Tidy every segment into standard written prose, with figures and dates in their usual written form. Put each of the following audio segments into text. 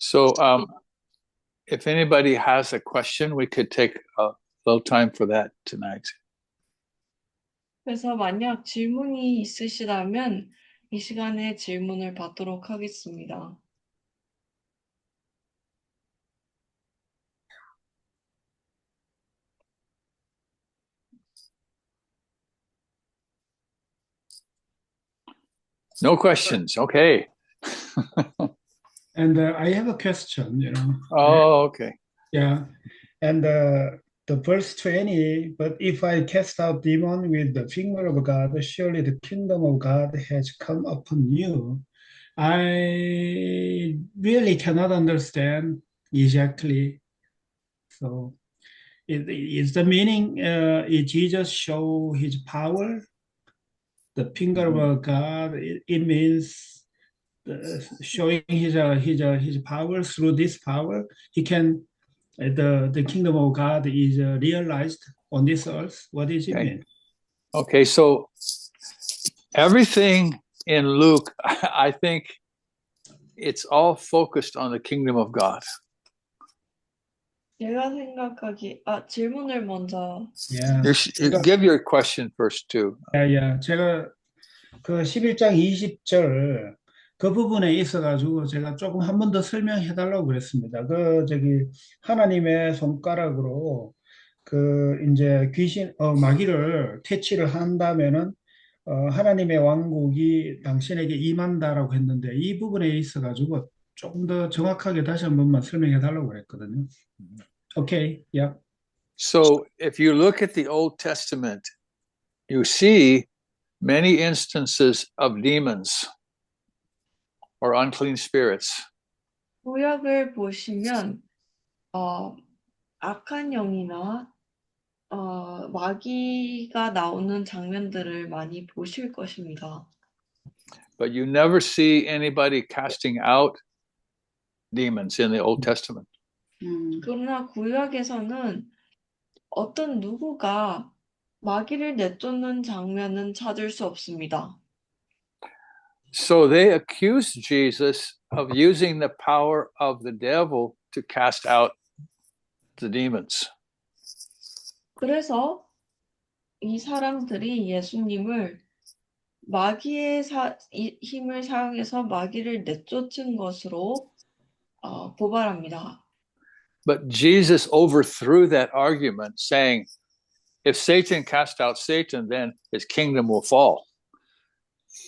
So, if anybody has a question, we could take a little time for that tonight. 그래서 만약 질문이 있으시다면 이 시간에 질문을 받도록 하겠습니다. No questions. Okay. And I have a question, Oh, okay. Yeah. And the verse 20, but if I cast out demon with the finger of God, surely the kingdom of God has come upon you. I really cannot understand exactly. So is the meaning is Jesus show his power? The finger of God, it means showing his power. Through this power he can the kingdom of God is realized on this earth. What does it mean? Okay, so everything in Luke, I think it's all focused on the kingdom of God. 제가 생각하기, 질문을 먼저. Yeah. Give your question first too. Yeah. 제가 그 11장 20절 그 부분에 있어가지고 제가 조금 한 번 더 설명해 달라고 그랬습니다. 하나님의 손가락으로 이제 마귀를 퇴치를 한다면은 하나님의 왕국이 당신에게 임한다라고 했는데 이 부분에 있어가지고 조금 더 정확하게 다시 한 번만 설명해 달라고 그랬거든요. Okay, yeah. So if you look at the Old Testament, you see many instances of demons or unclean spirits. 구약을 보시면 악한 영이나 마귀가 나오는 장면들을 많이 보실 것입니다. But you never see anybody casting out demons in the Old Testament. 그러나 구약에서는 어떤 누구가 마귀를 내쫓는 장면은 찾을 수 없습니다. So they accused Jesus of using the power of the devil to cast out the demons. 그래서 이 사람들이 예수님을 마귀의 힘을 사용해서 마귀를 내쫓은 것으로 고발합니다. But Jesus overthrew that argument, saying, if Satan cast out Satan, then his kingdom will fall.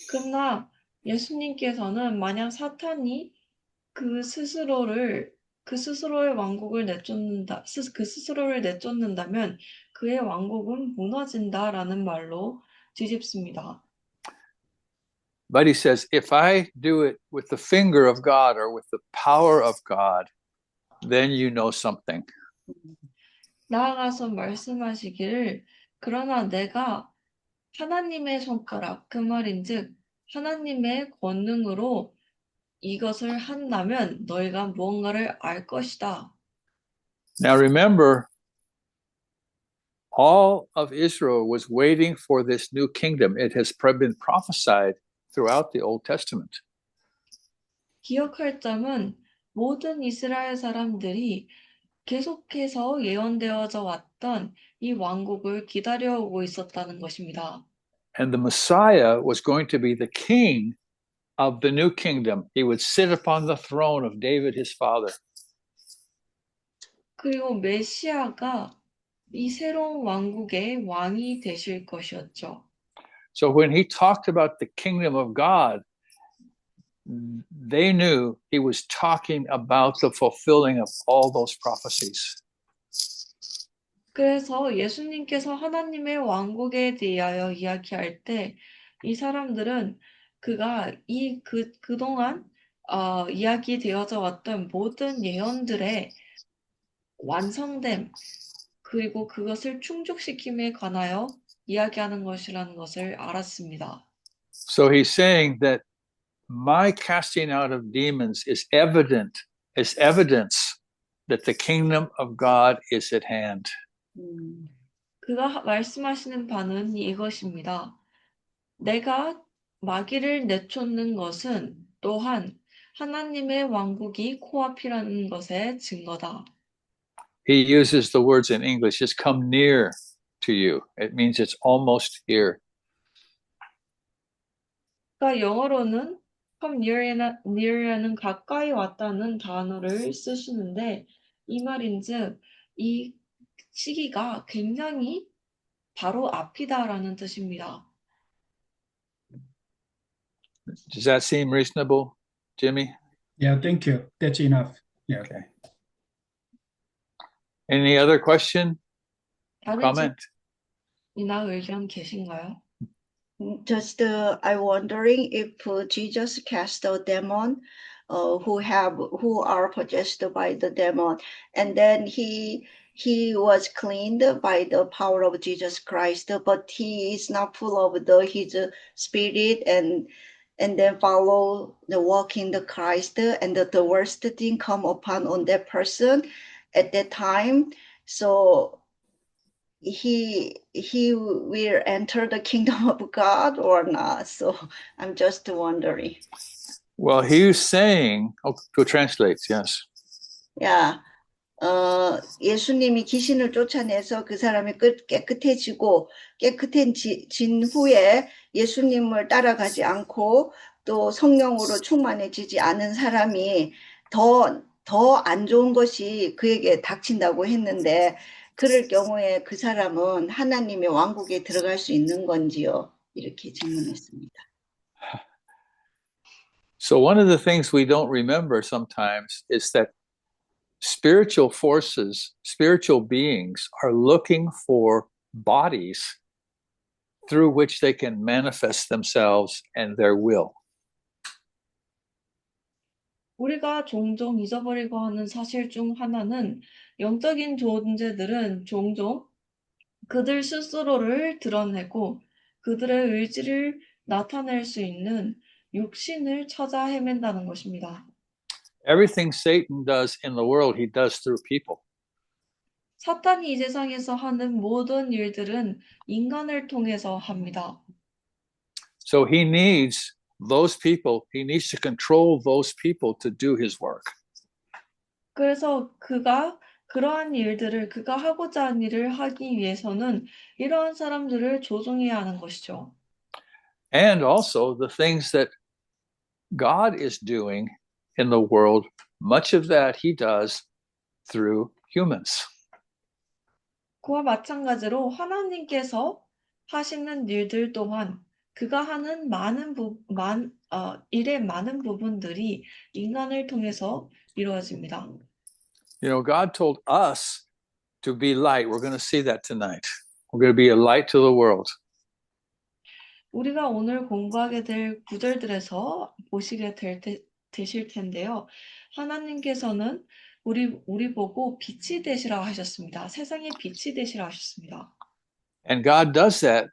그러나 예수님께서는 만약 사탄이 그 스스로의 왕국을 내쫓는다면 그의 왕국은 무너진다라는 말로 뒤집습니다. But he says, if I do it with the finger of God or with the power of God, then you know something. 나아가서 말씀하시기를 그러나 내가 하나님의 손가락 그 말인즉 하나님의 권능으로 이것을 한다면 너희가 무언가를 알 것이다. Now remember, all of Israel was waiting for this new kingdom. It has been prophesied throughout the Old Testament. 기억할 점은 모든 이스라엘 사람들이 계속해서 예언되어져 왔던 이 왕국을 기다려오고 있었다는 것입니다. And the Messiah was going to be the king of the new kingdom. He would sit upon the throne of David, his father. 그리고 메시아가 이 새로운 왕국의 왕이 되실 것이었죠. So when he talked about the kingdom of God, they knew he was talking about the fulfilling of all those prophecies. 그래서 예수님께서 하나님의 왕국에 대하여 이야기할 때 이 사람들은 그가 그동안 이야기되어져 왔던 모든 예언들의 완성됨 그리고 그것을 충족시킴에 관하여 이야기하는 것이라는 것을 알았습니다. So he's saying that my casting out of demons is evidence that the kingdom of God is at hand. 그가 말씀하시는 바는 이것입니다. 내가 마귀를 내쫓는 것은 또한 하나님의 왕국이 코앞이라는 것의 증거다. He uses the words in English, it's come near to you. It means it's almost here. 그러니까 영어로는 come near라는 가까이 왔다는 단어를 쓰시는데 이 말인즉 이 시기가 굉장히 바로 앞이다라는 뜻입니다. Does that seem reasonable, Jimmy? Yeah, thank you. That's enough. Yeah. Okay. Any other question, 다른 comment? 질문이나 의견 계신가요? Just I'm wondering if Jesus cast a demon who are possessed by the demon, and then he was cleaned by the power of Jesus Christ, but he is not full of his spirit and then follow the walk in the Christ, and the worst thing come upon on that person at that time. So he will enter the kingdom of God or not. So I'm just wondering. Well, he's saying, oh, go translate, yes. Yeah. 예수님이 귀신을 쫓아내서 그 사람이 깨끗해지고 깨끗해진 후에 예수님을 따라가지 않고 또 성령으로 충만해지지 않은 사람이 더 안 좋은 것이 그에게 닥친다고 했는데 그럴 경우에 그 사람은 하나님의 왕국에 들어갈 수 있는 건지요? 이렇게 질문했습니다. So one of the things we don't remember sometimes is that spiritual forces, spiritual beings are looking for bodies through which they can manifest themselves and their will. 우리가 종종 잊어버리고 하는 사실 중 하나는 영적인 존재들은 종종 그들 스스로를 드러내고 그들의 의지를 나타낼 수 있는 육신을 찾아 헤맨다는 것입니다. Everything Satan does in the world, he does through people. 사탄이 이 세상에서 하는 모든 일들은 인간을 통해서 합니다. So he needs those people, he needs to control those people to do his work. 그래서 그가 그러한 일들을 그가 하고자 하는 일을 하기 위해서는 이러한 사람들을 조종해야 하는 것이죠. And also the things that God is doing in the world, much of that he does through humans. 그와 마찬가지로 하나님께서 하시는 일들 또한 그가 하는 일의 많은 부분들이 인간을 통해서 이루어집니다. You know, God told us to be light. We're going to see that tonight. We're going to be a light to the world. 우리가 오늘 공부하게 될 구절들에서 보시게 되실 텐데요. 하나님께서는 우리 보고 빛이 되시라 하셨습니다. 세상에 빛이 되시라 하셨습니다. And God does that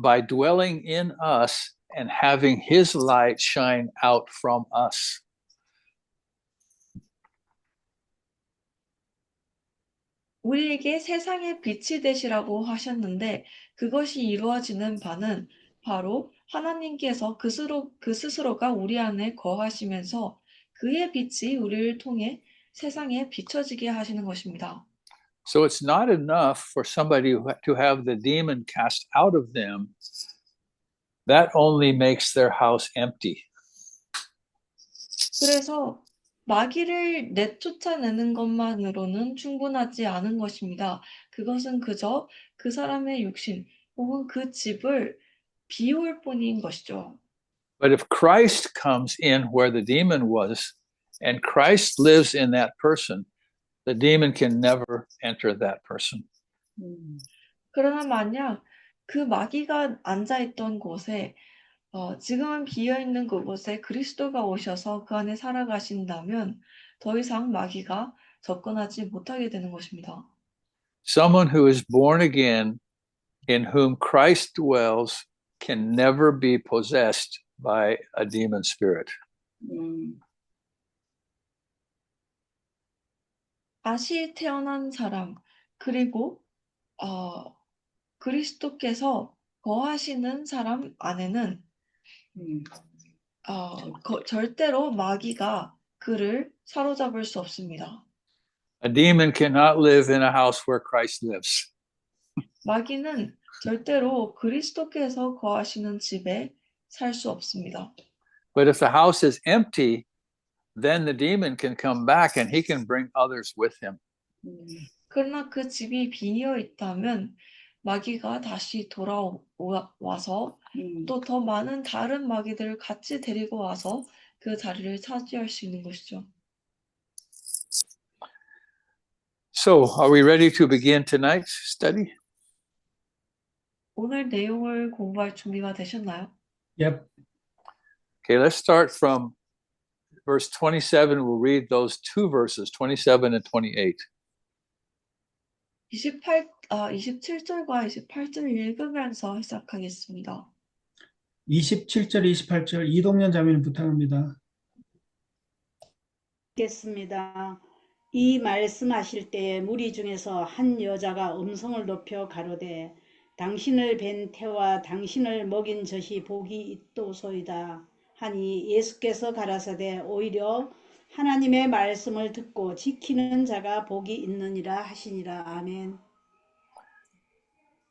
by dwelling in us and having his light shine out from us. 우리에게 세상의 빛이 되시라고 하셨는데 그것이 이루어지는 바는 바로 하나님께서 그 스스로가 우리 안에 거하시면서 그의 빛이 우리를 통해 세상에 비춰지게 하시는 것입니다. So it's not enough for somebody to have the demon cast out of them. That only makes their house empty. 그래서 마귀를 내쫓아내는 것만으로는 충분하지 않은 것입니다. 그것은 그저 그 사람의 육신 혹은 그 집을 비울 뿐인 것이죠. But if Christ comes in where the demon was, and Christ lives in that person, the demon can never enter that person. 그러나 만약 그 마귀가 앉아있던 곳에 지금은 비어있는 그곳에 그리스도가 오셔서 그 안에 살아가신다면 더 이상 마귀가 접근하지 못하게 되는 것입니다. Someone who is born again, in whom Christ dwells, can never be possessed by a demon spirit. 다시 태어난 사람 그리고 그리스도께서 거하시는 사람 안에는 절대로 마귀가 그를 사로잡을 수 없습니다. A demon cannot live in a house where Christ lives. 마귀는 절대로 그리스도께서 거하시는 집에 살 수 없습니다. But if the house is empty, then the demon can come back and he can bring others with him. 그러나 그 집이 비어 있다면 마귀가 다시 돌아와서 또 더 많은 다른 마귀들을 같이 데리고 와서 그 자리를 차지할 수 있는 것이죠. So, are we ready to begin tonight's study? 오늘 내용을 공부할 준비가 되셨나요? Yep. Okay, let's start from verse 27. We'll read those two verses, 27 and 28. 27절과 28절을 읽으면서 시작하겠습니다. 27절, 28절 이동연 자매님 부탁합니다. 읽겠습니다. 이 말씀하실 때에 무리 중에서 한 여자가 음성을 높여 가로되 당신을 뵌 태와 당신을 먹인 젖이 복이 있도소이다 하니 예수께서 가라사대 오히려 하나님의 말씀을 듣고 지키는 자가 복이 있느니라 하시니라. 아멘.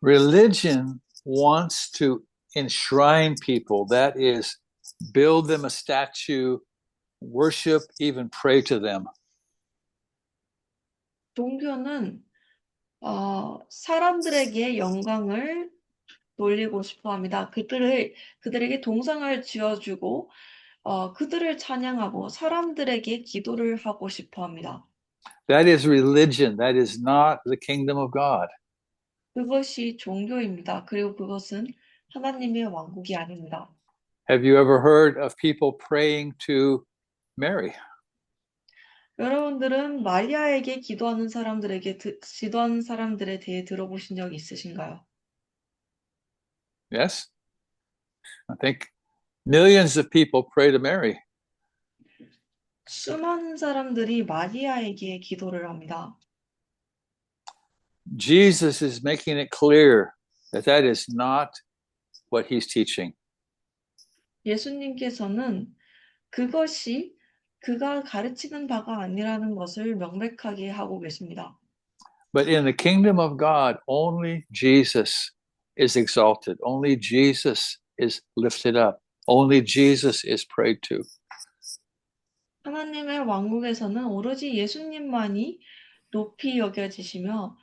Religion wants to enshrine people, that is, build them a statue, worship, even pray to them. 종교는 사람들에게 영광을 돌리고 싶어 합니다. 그들에게 동상을 지어주고 그들을 찬양하고 사람들에게 기도를 하고 싶어 합니다. That is religion. That is not the kingdom of God. 그것이 종교입니다. 그리고 그것은 하나님의 왕국이 아닙니다. Have you ever heard of people praying to Mary? 여러분들은 마리아에게 기도하는 사람들에 대해 들어보신 적 있으신가요? Yes? I think millions of people pray to Mary. 수많은 사람들이 마리아에게 기도를 합니다. Jesus is making it clear that that is not what he's teaching. 예수님께서는 그것이 그가 가르치는 바가 아니라는 것을 명백하게 하고 계십니다. But in the kingdom of God, only Jesus is exalted. Only Jesus is lifted up. Only Jesus is prayed to. 하나님의 왕국에서는 오로지 예수님만이 높이 여겨지시며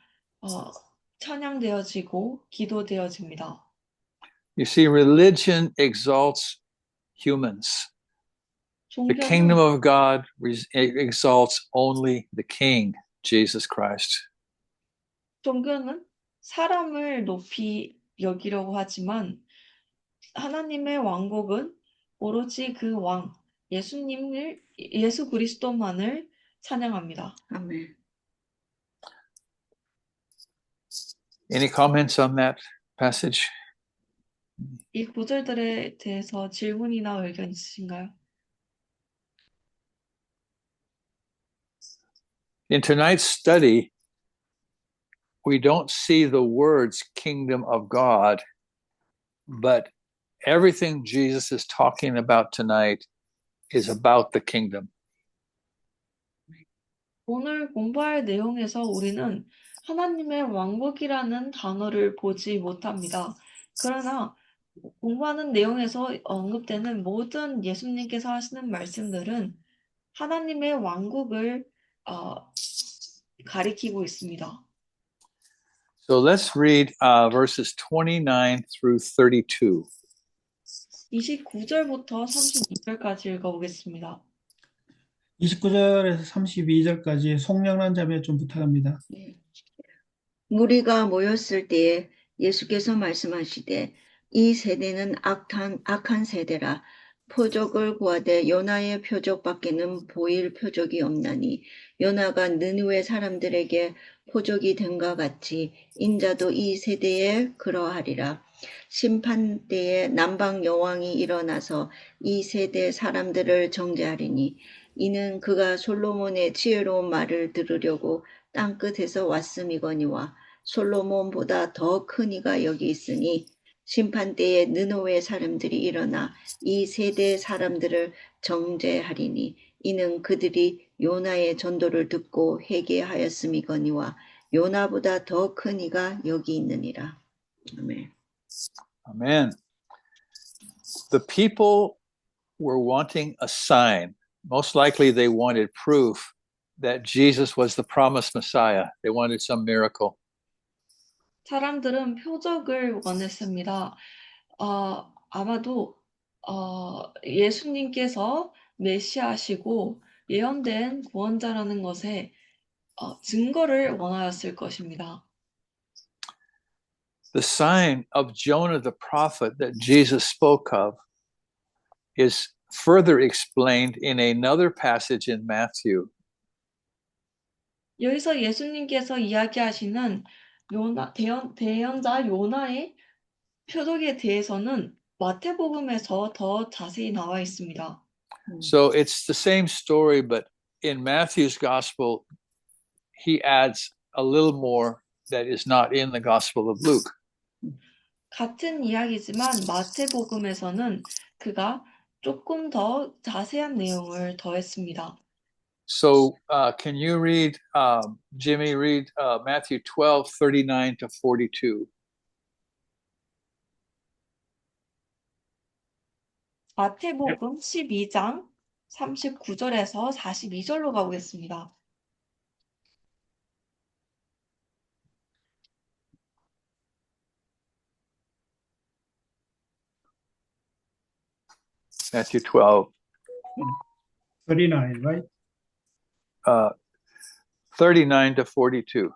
찬양되어지고 기도되어집니다. You see, religion exalts humans. The kingdom of God exalts only the King, Jesus Christ. 종교는 사람을 높이 여기려고 하지만 하나님의 왕국은 오로지 그 왕, 예수 그리스도만을 찬양합니다. 아멘. Any comments on that passage? 이 구절들에 대해서 질문이나 의견 있으신가요? In tonight's study, we don't see the words kingdom of God, but everything Jesus is talking about tonight is about the kingdom. 오늘 공부할 내용에서 우리는 하나님의 왕국이라는 단어를 보지 못합니다. 그러나 공부하는 내용에서 언급되는 모든 예수님께서 하시는 말씀들은 하나님의 왕국을 가리키고 있습니다. So let's read verses 29 through 32. 29절부터 32절까지 읽어보겠습니다. 29절에서 32절까지 송영란 자매 좀 부탁합니다. 무리가 모였을 때에 예수께서 말씀하시되 이 세대는 악한 세대라. 표적을 구하되 요나의 표적밖에는 보일 표적이 없나니 요나가 느느웨 사람들에게 표적이 된과 같이 인자도 이 세대에 그러하리라. 심판 때에 남방 여왕이 일어나서 이 세대 사람들을 정죄하리니 이는 그가 솔로몬의 지혜로운 말을 들으려고 땅끝에서 왔음이거니와 솔로몬보다 더 큰 이가 여기 있으니 심판 때에 느노웨 사람들이 일어나 이 세대 사람들을 정죄하리니 이는 그들이 요나의 전도를 듣고 회개하였음이거니와 요나보다 더 큰 이가 여기 있느니라. 아멘. Amen. The people were wanting a sign. Most likely they wanted proof that Jesus was the promised Messiah. They wanted some miracle. 사람들은 표적을 원했습니다. 아마도 예수님께서 메시아시고 예언된 구원자라는 것에 증거를 원하였을 것입니다. The sign of Jonah the prophet that Jesus spoke of is further explained in another passage in Matthew. 여기서 예수님께서 이야기하시는 대언자 요나의 표적에 대해서는 마태복음에서 더 자세히 나와 있습니다. So it's the same story, but in Matthew's gospel, he adds a little more that is not in the gospel of Luke. 같은 이야기지만 마태복음에서는 그가 조금 더 자세한 내용을 더했습니다. So can you read, Jimmy, read Matthew 12, 39 to 42. 마태복음 12장 39절에서 42절로 가보겠습니다. Matthew 12, 39, right? 39 to 42.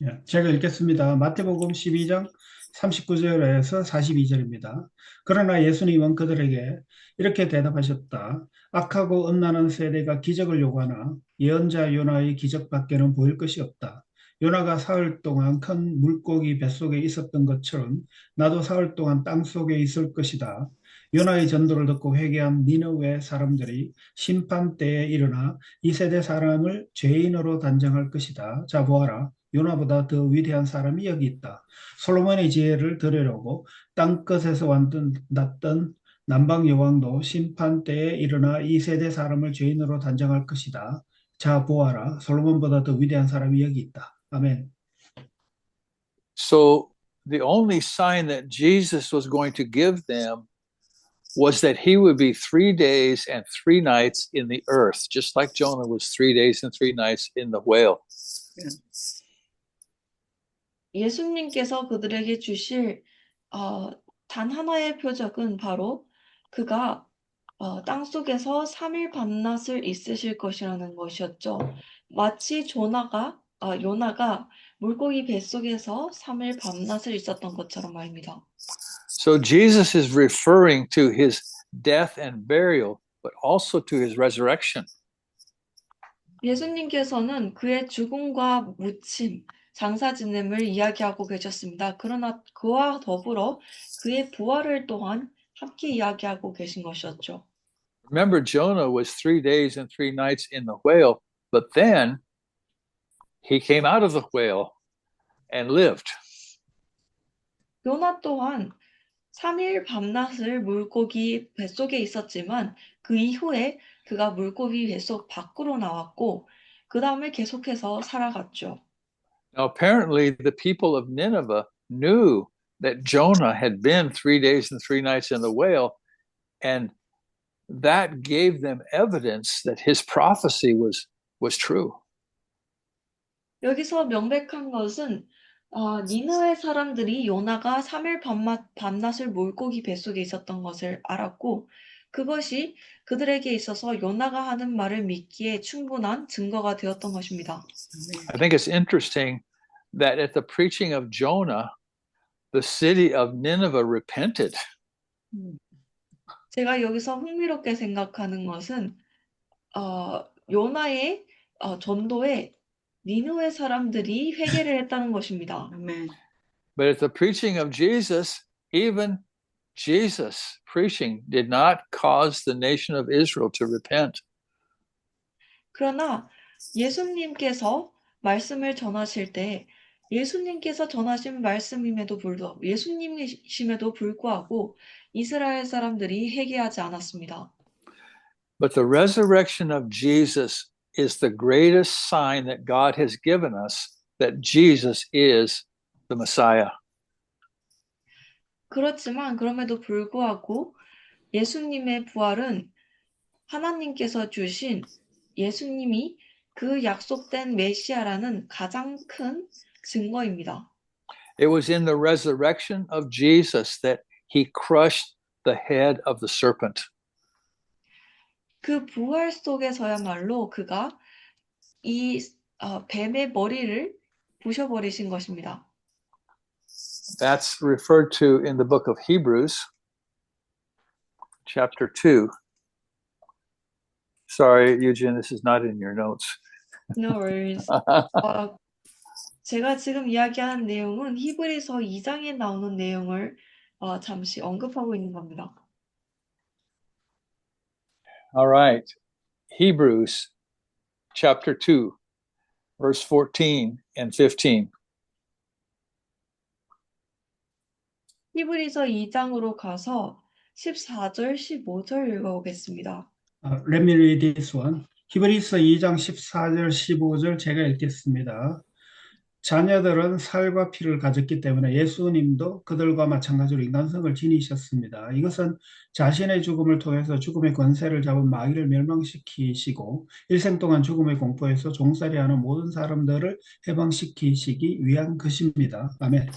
예, 제가 읽겠습니다. 마태복음 12장 39절에서 42절입니다. 그러나 예수님은 그들에게 이렇게 대답하셨다. 악하고 음란한 세대가 기적을 요구하나 예언자 요나의 기적밖에는 보일 것이 없다. 요나가 사흘 동안 큰 물고기 뱃속에 있었던 것처럼 나도 사흘 동안 땅속에 있을 것이다. 요나의 전도를 듣고 회개한 니느웨 사람들이 심판 때에 일어나 이 세대 사람을 죄인으로 단정할 것이다. 자, 보아라. 요나보다 더 위대한 사람이 여기 있다. 솔로몬의 지혜를 들으려고 땅끝에서 났던 남방 여왕도 심판 때에 일어나 이 세대 사람을 죄인으로 단정할 것이다. 자, 보아라. 솔로몬보다 더 위대한 사람이 여기 있다. 아멘. So the only sign that Jesus was going to give them was that he would be 3 days and 3 nights in the earth, just like Jonah was 3 days and 3 nights in the whale. 예수님께서 그들에게 주실 단 하나의 표적은 바로 그가 땅속에서 3일 밤낮을 있으실 것이라는 것이었죠. 마치 요나가 물고기 뱃속에서 3일 밤낮을 있었던 것처럼 말입니다. So Jesus is referring to his death and burial, but also to his resurrection. 예수님께서는 그의 죽음과 묻힘, 장사 지냄을 이야기하고 계셨습니다. 그러나 그와 더불어 그의 부활을 또한 함께 이야기하고 계신 것이었죠. Remember, Jonah was 3 days and 3 nights in the whale, but then he came out of the whale and lived. 요나 또한 3일 밤낮을 물고기 뱃속에 있었지만 그 이후에 그가 물고기 뱃속 밖으로 나왔고 그 다음에 계속해서 살아갔죠. Now, apparently, the people of Nineveh knew that Jonah had been 3 days and 3 nights in the whale, and that gave them evidence that his prophecy was true. 여기서 명백한 것은 니느웨 사람들이 요나가 3일 밤낮을 물고기 뱃속에 있었던 것을 알았고 그것이 그들에게 있어서 요나가 하는 말을 믿기에 충분한 증거가 되었던 것입니다. I think it's interesting that at the preaching of Jonah, the city of Nineveh repented. 제가 여기서 흥미롭게 생각하는 것은 요나의 전도에 니느웨 사람들이 회개를 했다는 것입니다. 아멘. But at the preaching of Jesus, even Jesus' preaching did not cause the nation of Israel to repent. 그러나 예수님께서 말씀을 전하실 때 예수님께서 전하신 예수님이심에도 불구하고 이스라엘 사람들이 회개하지 않았습니다. But the resurrection of Jesus is the greatest sign that God has given us that Jesus is the Messiah. 그렇지만 그럼에도 불구하고 예수님의 부활은 하나님께서 주신 예수님이 그 약속된 메시아라는 가장 큰 증거입니다. It was in the resurrection of Jesus that he crushed the head of the serpent. 그 부활 속에서야말로 그가 이 뱀의 머리를 부셔버리신 것입니다. That's referred to in the book of Hebrews, chapter 2. Sorry, Eugene, this is not in your notes. No worries. 제가 지금 이야기하는 내용은 히브리서 2장에 나오는 내용을 잠시 언급하고 있는 겁니다. All right. Hebrews chapter 2, verse 14 and 15. 히브리서 2장으로 가서 14절, 15절 읽어보겠습니다. Let me read this one. 히브리서 2장 14절 15절 제가 읽겠습니다. 자녀들은 살과 피를 가졌기 때문에 예수님도 그들과 마찬가지로 인간성을 지니셨습니다. 이것은 자신의 죽음을 통해서 죽음의 권세를 잡은 마귀를 멸망시키시고 일생 동안 죽음의 공포에서 종살이하는 모든 사람들을 해방시키시기 위한 것입니다. 아멘.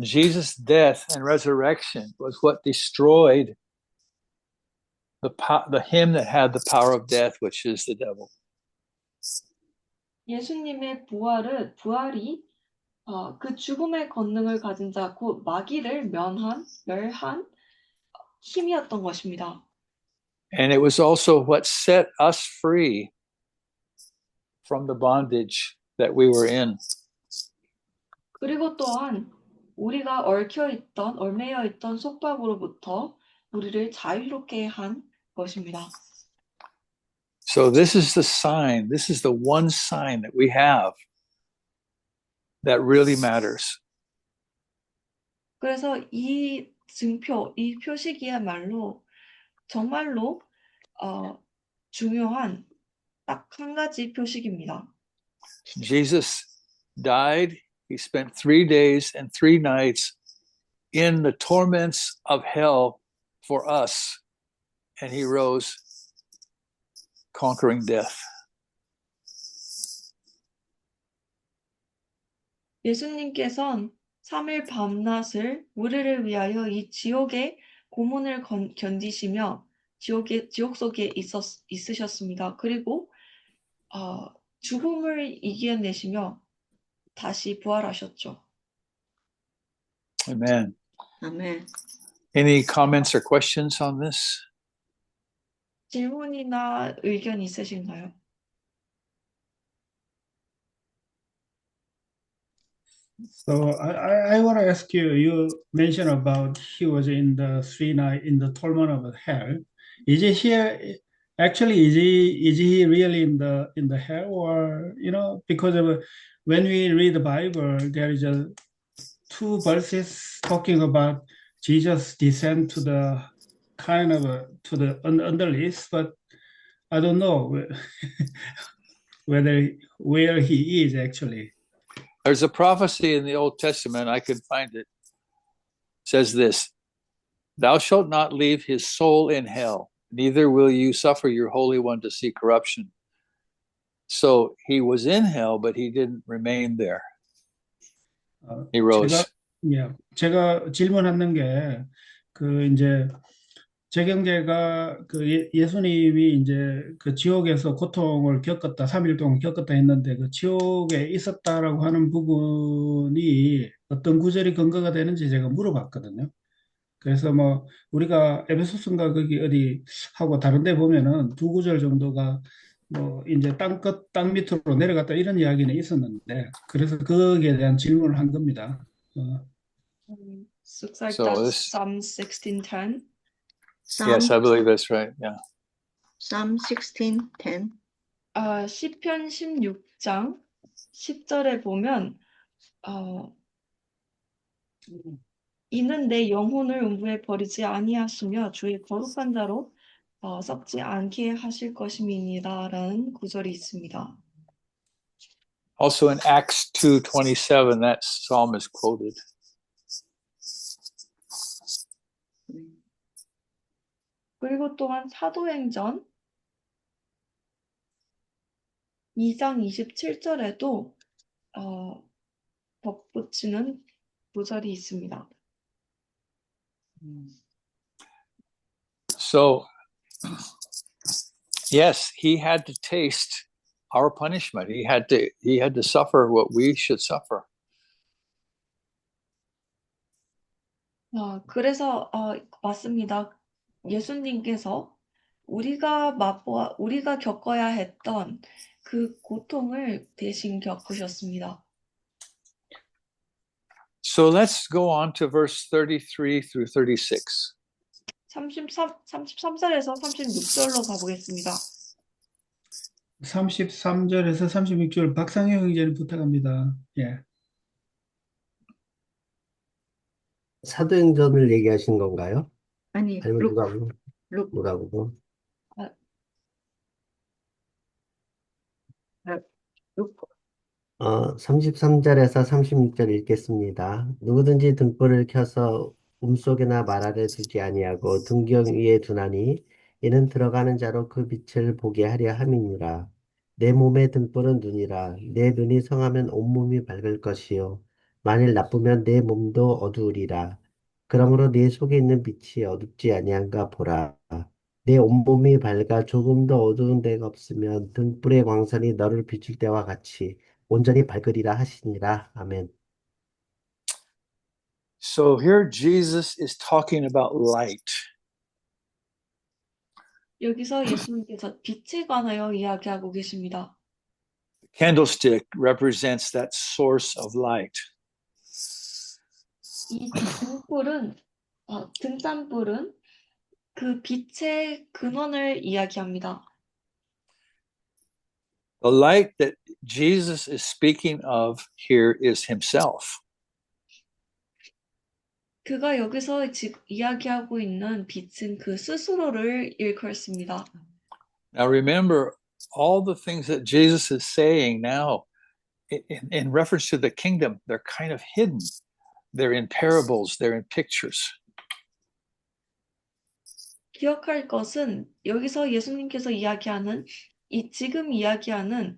Jesus' death and resurrection was what destroyed him that had the power of death, which is the devil. 예수님의 부활이 그 죽음의 권능을 가진 자, 곧 마귀를 멸한 힘이었던 것입니다. And it was also what set us free from the bondage that we were in. 그리고 또한 우리가 얽매여 있던 속박으로부터 우리를 자유롭게 한 것입니다. So this is the sign, this is the one sign that we have that really matters. 그래서 이 증표, 이 표식이야말로 정말로 중요한 딱 한 가지 표식입니다. Jesus died. He spent 3 days and 3 nights in the torments of hell for us. And he rose, conquering death. 예수님께서는 3일 밤낮을 우리를 위하여 이 지옥의 고문을 견디시며 지옥 속에 있으셨습니다. 그리고 죽음을 이겨내시며 다시 부활하셨죠. Amen. 아멘. Any comments or questions on this? 질문이나 의견 있으신가요? So I want to ask you, you mentioned about he was in the 3 night in the torment of hell. Is he here actually is he really in the hell, or because of when we read the Bible there is 2 verses talking about Jesus descend to the kind of to the underlist, but I don't know where he is actually. There's a prophecy in the Old Testament, I can find it. It says this, thou shalt not leave his soul in hell, neither will you suffer your Holy One to see corruption. So he was in hell, but he didn't remain there. He rose. 제가 질문하는 게 이제 제 경제가 예수님이 이제 그 지옥에서 고통을 겪었다, 3일 동안 겪었다 했는데 그 지옥에 있었다라고 하는 부분이 어떤 구절이 근거가 되는지 제가 물어봤거든요. 그래서 뭐 우리가 에베소서인가 거기 어디 하고 다른 데 보면은 2구절 정도가 뭐 이제 땅 밑으로 내려갔다 이런 이야기는 있었는데 그래서 거기에 대한 질문을 한 겁니다. Looks like that's Psalm 16:10. Yes, I believe that's right. Yeah. Psalm 16:10. 시편 16장 10절에 보면 어, 이는 내 영혼을 음부에 버리지 아니하시며 주의 거룩한 자로 썩지 않게 하실 것임이니라라는 구절이 있습니다. Also in Acts 2:27, that psalm is quoted. 그리고 또한 사도행전 2장 27절에도 덧붙이는 구절이 있습니다. So, yes, he had to taste our punishment. He had to suffer what we should suffer. 그래서 맞습니다. 예수님께서 우리가 겪어야 했던 그 고통을 대신 겪으셨습니다. So let's go on to verse 33 through 36. 33절에서 36절로 가보겠습니다. 33절에서 36절 박상영 형제님 부탁합니다. 예. 사도행전을 얘기하신 건가요? 아니, 아니면 룩, 누가복음? 누가복음? 룩. 33절에서 36절 읽겠습니다. 누구든지 등불을 켜서 움속에나 말 아래 두지 아니하고 등경 위에 두나니 이는 들어가는 자로 그 빛을 보게 하려 함이니라. 내 몸의 등불은 눈이라. 내 눈이 성하면 온몸이 밝을 것이요 만일 나쁘면 내 몸도 어두우리라. 그러므로 네 속에 있는 빛이 어둡지 아니한가 보라. 내 온몸이 밝아 조금도 어두운 데가 없으면 등불의 광선이 너를 비출 때와 같이 온전히 밝으리라 하시니라. 아멘. So here Jesus is talking about light. 여기서 예수님께서 빛에 관하여 이야기하고 계십니다. Candlestick represents that source of light. 이 등잔불은 그 빛의 근원을 이야기합니다. The light that Jesus is speaking of here is himself. 그가 여기서 지금 이야기하고 있는 빛은 그 스스로를 일컫습니다. Now remember, all the things that Jesus is saying now in reference to the kingdom, they're kind of hidden. They're in parables, they're in pictures. 기억할 것은 여기서 예수님께서 이야기하는 지금 이야기하는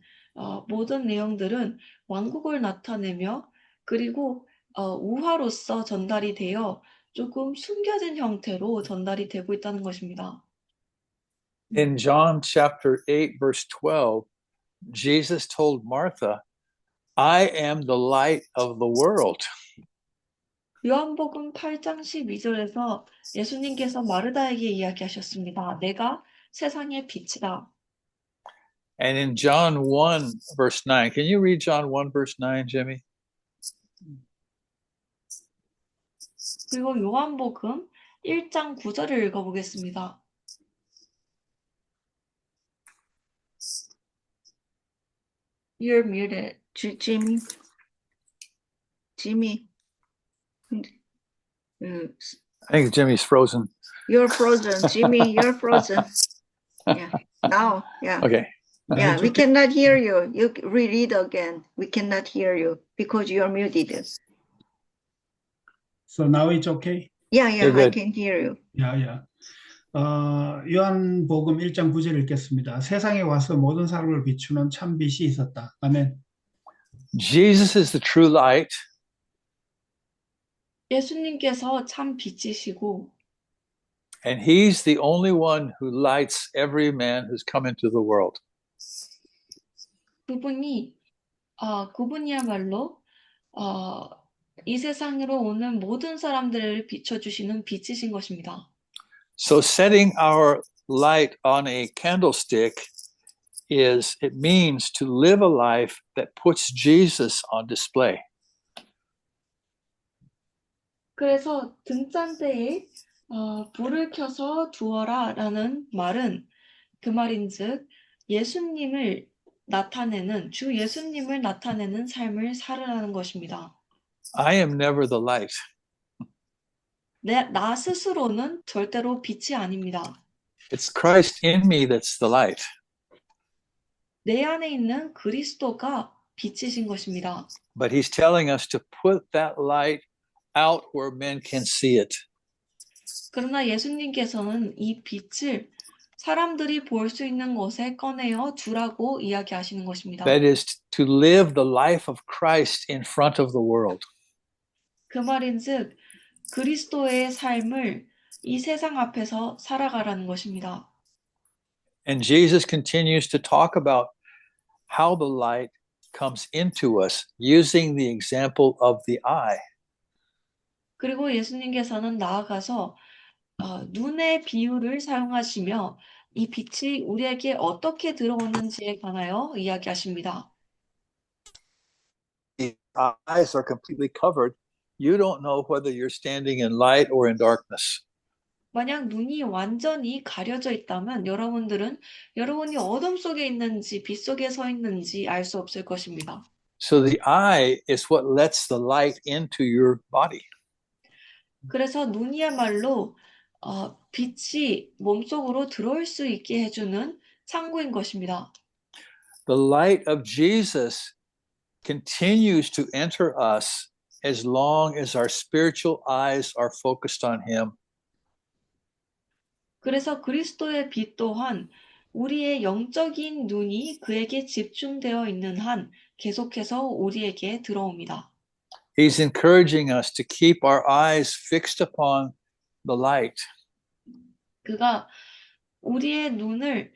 모든 내용들은 왕국을 나타내며 그리고 우화로서 전달이 되어 조금 숨겨진 형태로 전달이 되고 있다는 것입니다. In John chapter 8, verse 12, Jesus told Martha, I am the light of the world. 요한복음 8장 12절에서 예수님께서 마르다에게 이야기하셨습니다. 내가 세상의 빛이다. And in John 1, verse 9, can you read John 1, verse 9, Jimmy? 그리고 요한복음 1장 9절을 읽어보겠습니다. You're muted. Jimmy. I think Jimmy's frozen. You're frozen. Jimmy, you're frozen. Yeah. Now, yeah. Okay. Yeah, we cannot hear you. You reread again. We cannot hear you because you're muted. So now it's okay? Yeah, You're I good. can hear you. Yeah. 요한복음 1장 9절 읽겠습니다. 세상에 와서 모든 사람을 비추는 참 빛이 있었다. 아멘. Jesus is the true light. 예수님께서 참 빛이시고 And he's the only one who lights every man who's come into the world. 그분이야말로 이 세상으로 오는 모든 사람들을 비춰주시는 빛이신 것입니다. So setting our light on a candlestick it means to live a life that puts Jesus on display. 그래서 등잔대에 불을 켜서 두어라라는 말은 그 말인즉 예수님을 나타내는 주 예수님을 나타내는 삶을 살으라는 것입니다. I am never the light. 나 스스로는 절대로 빛이 아닙니다. It's Christ in me that's the light. 내 안에 있는 그리스도가 빛이신 것입니다. But he's telling us to put that light out where men can see it. 그러나 예수님께서는 이 빛을 사람들이 볼 수 있는 곳에 꺼내어 주라고 이야기하시는 것입니다. That is to live the life of Christ in front of the world. 그 말인즉 그리스도의 삶을 이 세상 앞에서 살아가라는 것입니다. And Jesus continues to talk about how the light comes into us using the example of the eye. 그리고 예수님께서는 나아가서 눈의 비유를 사용하시며 이 빛이 우리에게 어떻게 들어오는지에 관하여 이야기하십니다. The eyes are completely covered. You don't know whether you're standing in light or in darkness. 만약 눈이 완전히 가려져 있다면 여러분이 어둠 속에 있는지 빛 속에 서 있는지 알 수 없을 것입니다. So the eye is what lets the light into your body. 그래서 눈이야말로 빛이 몸속으로 들어올 수 있게 해주는 창구인 것입니다. The light of Jesus continues to enter us as long as our spiritual eyes are focused on him. 그래서 그리스도의 빛 또한 우리의 영적인 눈이 그에게 집중되어 있는 한 계속해서 우리에게 들어옵니다. He's encouraging us to keep our eyes fixed upon the light. 그가 우리의 눈을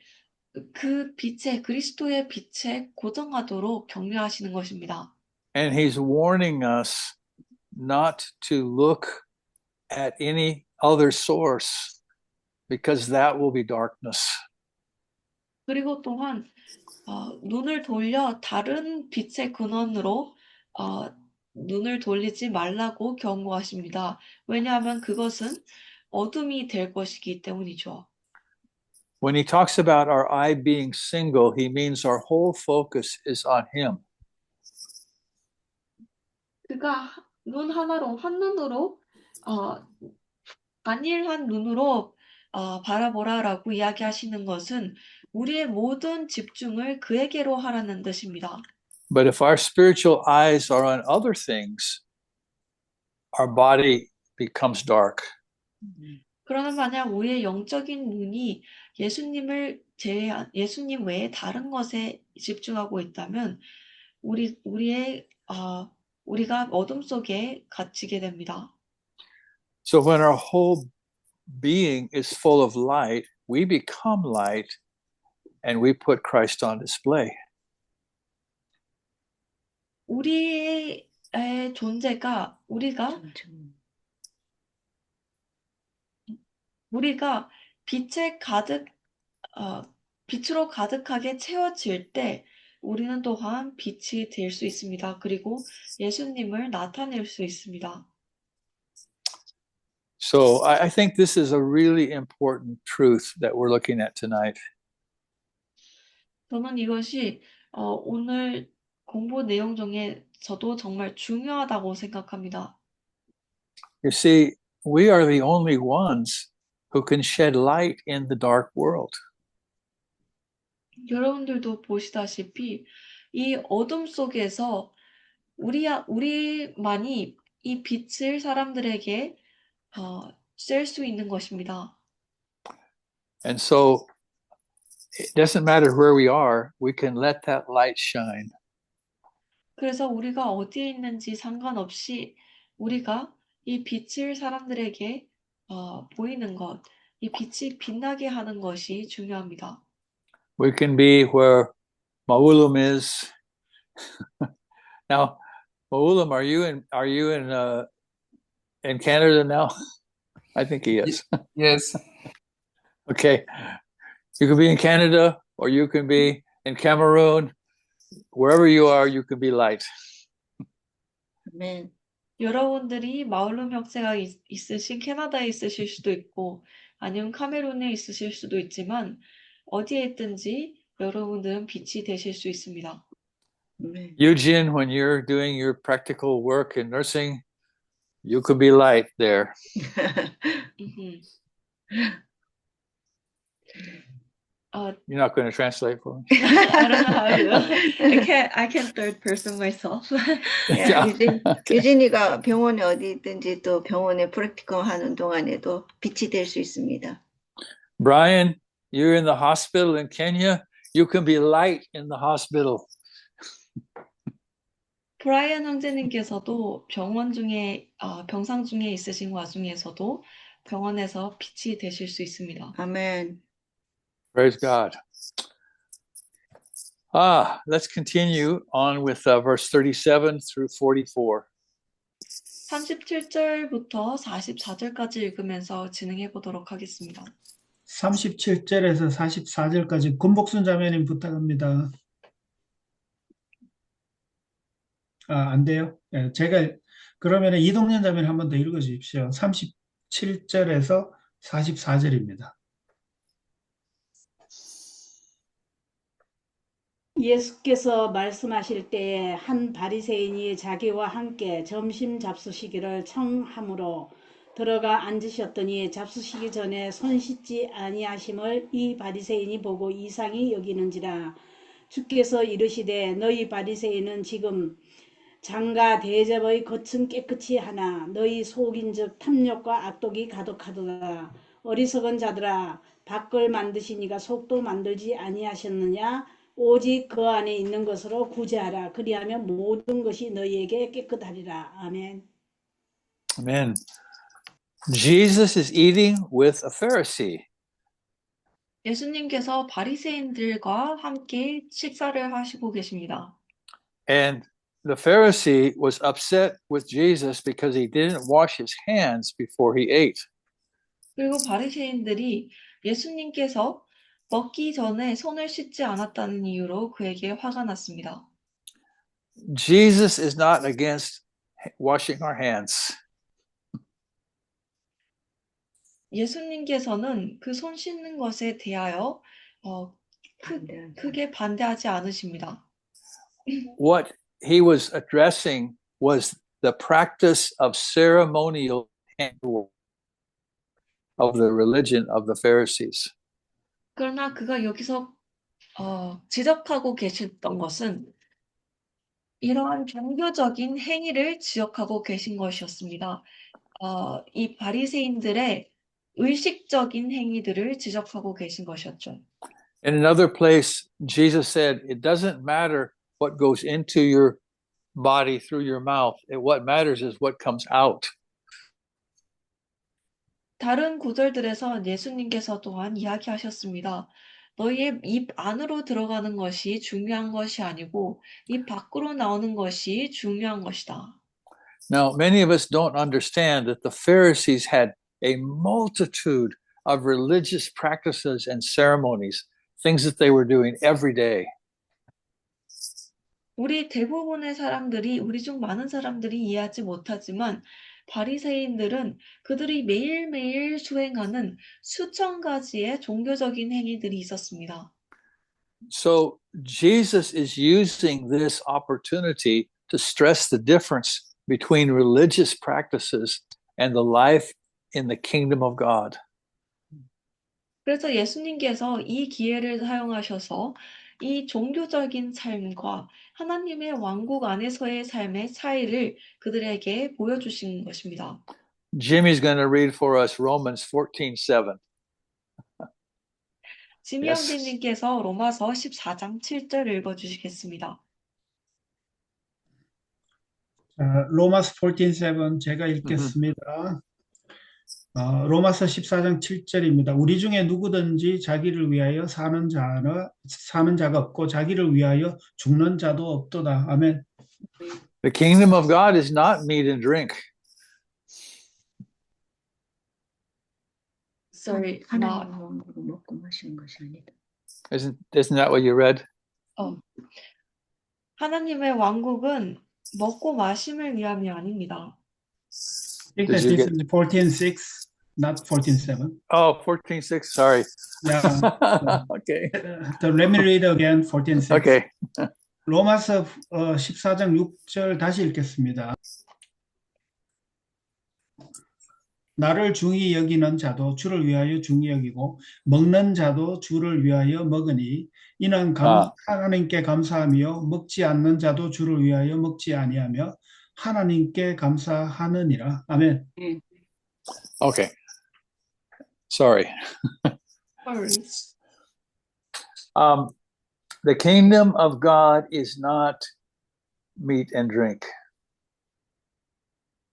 그 빛에 그리스도의 빛에 고정하도록 격려하시는 것입니다. And he's warning us not to look at any other source because that will be darkness. 그리고 또한 눈을 돌려 다른 빛의 근원으로 눈을 돌리지 말라고 경고하십니다. 왜냐하면 그것은 어둠이 될 것이기 때문이죠. When he talks about our eye being single, he means our whole focus is on him. 그가 눈 하나로 한눈으로 안일한 눈으로 바라보라라고 이야기하시는 것은 우리의 모든 집중을 그에게로 하라는 뜻입니다. But if our spiritual eyes are on other things, our body becomes dark. 그러나 만약 우리의 영적인 눈이 예수님 외에 다른 것에 집중하고 있다면 우리가 어둠 속에 갇히게 됩니다. So when our whole being is full of light, we become light and we put Christ on display. 우리의 존재가 우리가 빛으로 가득하게 채워질 때 우리는 또한 빛이 될 수 있습니다. 그리고 예수님을 나타낼 수 있습니다. So I think this is a really important truth that we're looking at tonight. 저는 이것이 오늘 공부 내용 중에서도 정말 중요하다고 생각합니다. You see, we are the only ones who can shed light in the dark world. 여러분들도 보시다시피 이 어둠 속에서 우리만이 이 빛을 사람들에게 쐴 수 있는 것입니다. And so it doesn't matter where we are, we can let that light shine. 그래서 우리가 어디에 있는지 상관없이 우리가 이 빛을 사람들에게 보이는 것, 이 빛이 빛나게 하는 것이 중요합니다. We can be where Maulam is. Now, Maulam, are you in Canada now? I think he is. Yes. Okay. You can be in Canada or you can be in Cameroon. Wherever you are, you can be light. Amen. 여러분들이 마울름 형제가 있으신 캐나다에 있으실 수도 있고 아니면 카메룬에 있으실 수도 있지만 어디에 있든지 여러분들은 빛이 되실 수 있습니다. 네. Eugene, when you're doing your practical work in nursing, you could be light there. 음흠. You're not going to translate for me? I don't know how to. I can't third person myself. 야, Okay. 유진이가 병원에 어디 있든지 또 병원에 프랙티컬 하는 동안에도 빛이 될 수 있습니다. Brian, you're in the hospital in Kenya. You can be light in the hospital. 브라이언 형제님께서도 병상 중에 있으신 와중에서도 병원에서 빛이 되실 수 있습니다. 아멘. Praise God. Let's continue on with verse 37 through 44. 37절부터 44절까지 읽으면서 진행해 보도록 하겠습니다. 37절에서 44절까지 군복순 자매님 부탁합니다. 안 돼요? 예, 제가 그러면 이동년 자매님 한 번 더 읽어 주십시오. 37절에서 44절입니다. 예수께서 말씀하실 때에 한 바리새인이 자기와 함께 점심 잡수시기를 청함으로 들어가 앉으셨더니 잡수시기 전에 손 씻지 아니하심을 이 바리새인이 보고 이상히 여기는지라. 주께서 이르시되 너희 바리새인은 지금 장과 대접의 겉은 깨끗이 하나 너희 속인즉 탐욕과 악독이 가득하도다. 어리석은 자들아, 밖을 만드시니가 속도 만들지 아니하셨느냐? 오직 그 안에 있는 것으로 구제하라. 그리하면 모든 것이 너희에게 깨끗하리라. 아멘. Amen. Jesus is eating with a Pharisee. 예수님께서 바리새인들과 함께 식사를 하시고 계십니다. And the Pharisee was upset with Jesus because he didn't wash his hands before he ate. 그리고 바리새인들이 예수님께서 먹기 전에 손을 씻지 않았다는 이유로 그에게 화가 났습니다. Jesus is not against washing our hands. 예수님께서는 그 손 씻는 것에 대하여 크게 반대하지 않으십니다. What he was addressing was the practice of ceremonial handwork of the religion of the Pharisees. 그러나 그가 여기서 지적하고 계셨던 것은 이러한 종교적인 행위를 지적하고 계신 것이었습니다. 이 바리새인들의 의식적인 행위들을 지적하고 계신 것이었죠. In another place, Jesus said, it doesn't matter what goes into your body through your mouth. What matters is what comes out. 다른 구절들에서 예수님께서 또한 이야기하셨습니다. 너희의 입 안으로 들어가는 것이 중요한 것이 아니고 입 밖으로 나오는 것이 중요한 것이다. Now, many of us don't understand that the Pharisees had a multitude of religious practices and ceremonies, things that they were doing every day. 우리 중 많은 사람들이 이해하지 못하지만 바리새인들은 그들이 매일매일 수행하는 수천 가지의 종교적인 행위들이 있었습니다. So Jesus is using this opportunity to stress the difference between religious practices and the life in the kingdom of God. 그래서 예수님께서 이 기회를 사용하셔서 이 종교적인 삶과 하나님의 왕국 안에서의 삶의 차이를 그들에게 보여주신 것입니다. Jimmy's going to read for us Romans 14:7. 지미 Yes. 형제님께서 로마서 14장 7절 읽어주시겠습니다. 로마서 14:7 제가 읽겠습니다. 로마서 14장 7절입니다. 우리 중에 누구든지 자기를 위하여 사는 자가 없고 자기를 위하여 죽는 자도 없도다. 아멘. The kingdom of God is not meat and drink. Sorry, 하나님의 왕국으로 먹고 마시는 것이 아니다. Isn't that what you read? 하나님의 왕국은 먹고 마심을 위함이 아닙니다. This is 14:6. not 14:7. Oh, 14:6. Sorry. Yeah. Okay. So let me read again 14:6. Okay. 로마서 14장 6절 다시 읽겠습니다. 나를 중히 여기는 자도 주를 위하여 중히 여기고 먹는 자도 주를 위하여 먹으니 이는 하나님께 감사하며 먹지 않는 자도 주를 위하여 먹지 아니하며 하나님께 감사하느니라. 아멘. Okay. Sorry. Sorry. The kingdom of God is not meat and drink.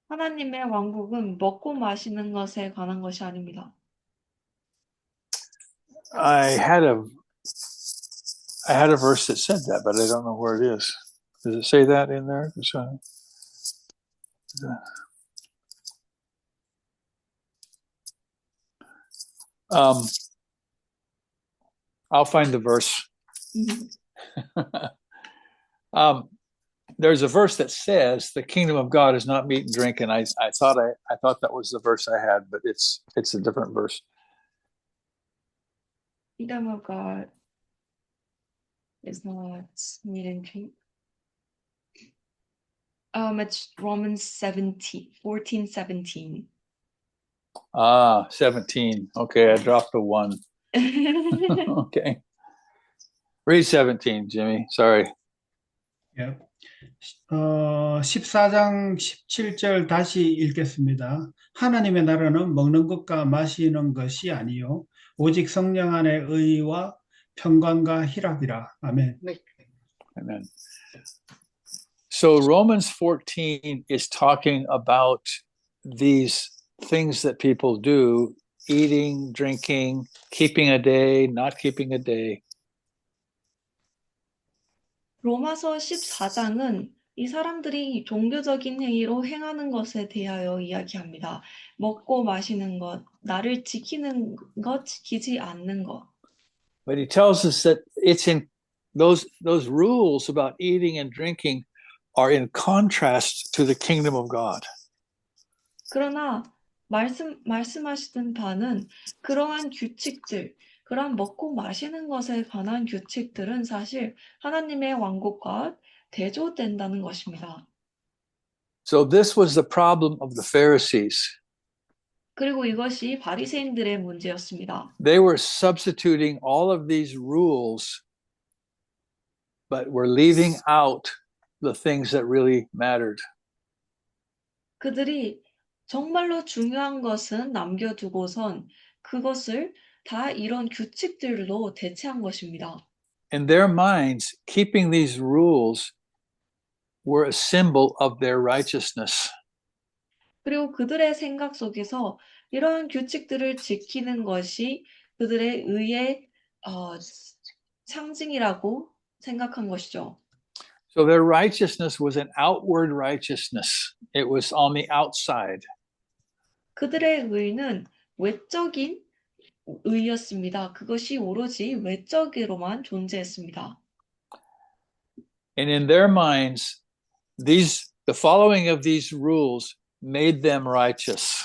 하나님의 왕국은 먹고 마시는 것에 관한 것이 아닙니다. I had a verse that said that, but I don't know where it is. Does it say that in there? I'll find the verse. There's a verse that says the kingdom of God is not meat and drink, and I thought that was the verse I had, but it's a different verse. Kingdom of God is not meat and drink. It's Romans 14:17. 17. Okay, I dropped the 1. Okay. Read 17, Jimmy. Sorry. Yeah. 14장 17절 다시 읽겠습니다. 하나님의 나라는 먹는 것과 마시는 것이 아니요 오직 성령 안의 의와 평강과 희락이라. 아멘. Amen. So Romans 14 is talking about these things that people do: eating, drinking, keeping a day, not keeping a day. 로마서 14장은 이 사람들이 종교적인 행위로 행하는 것에 대하여 이야기합니다. 먹고 마시는 것, 나를 지키는 것, 지키지 않는 것. But he tells us that it's in those rules about eating and drinking are in contrast to the kingdom of God. 그러나 말씀하시던 바는 그러한 규칙들, 그러한 먹고 마시는 것에 관한 규칙들은 사실 하나님의 왕국과 대조된다는 것입니다. So this was the problem of the Pharisees. 그리고 이것이 바리새인들의 문제였습니다. They were substituting all of these rules, but were leaving out the things that really mattered. 그들이 정말로 중요한 것은 남겨두고선 그것을 다 이런 규칙들로 대체한 것입니다. In their minds, keeping these rules were a symbol of their righteousness. 그리고 그들의 생각 속에서 이러한 규칙들을 지키는 것이 그들의 의의 상징이라고 생각한 것이죠. So their righteousness was an outward righteousness. It was on the outside. 그들의 의는 외적인 의였습니다. 그것이 오로지 외적으로만 존재했습니다. And in their minds, the following of these rules made them righteous.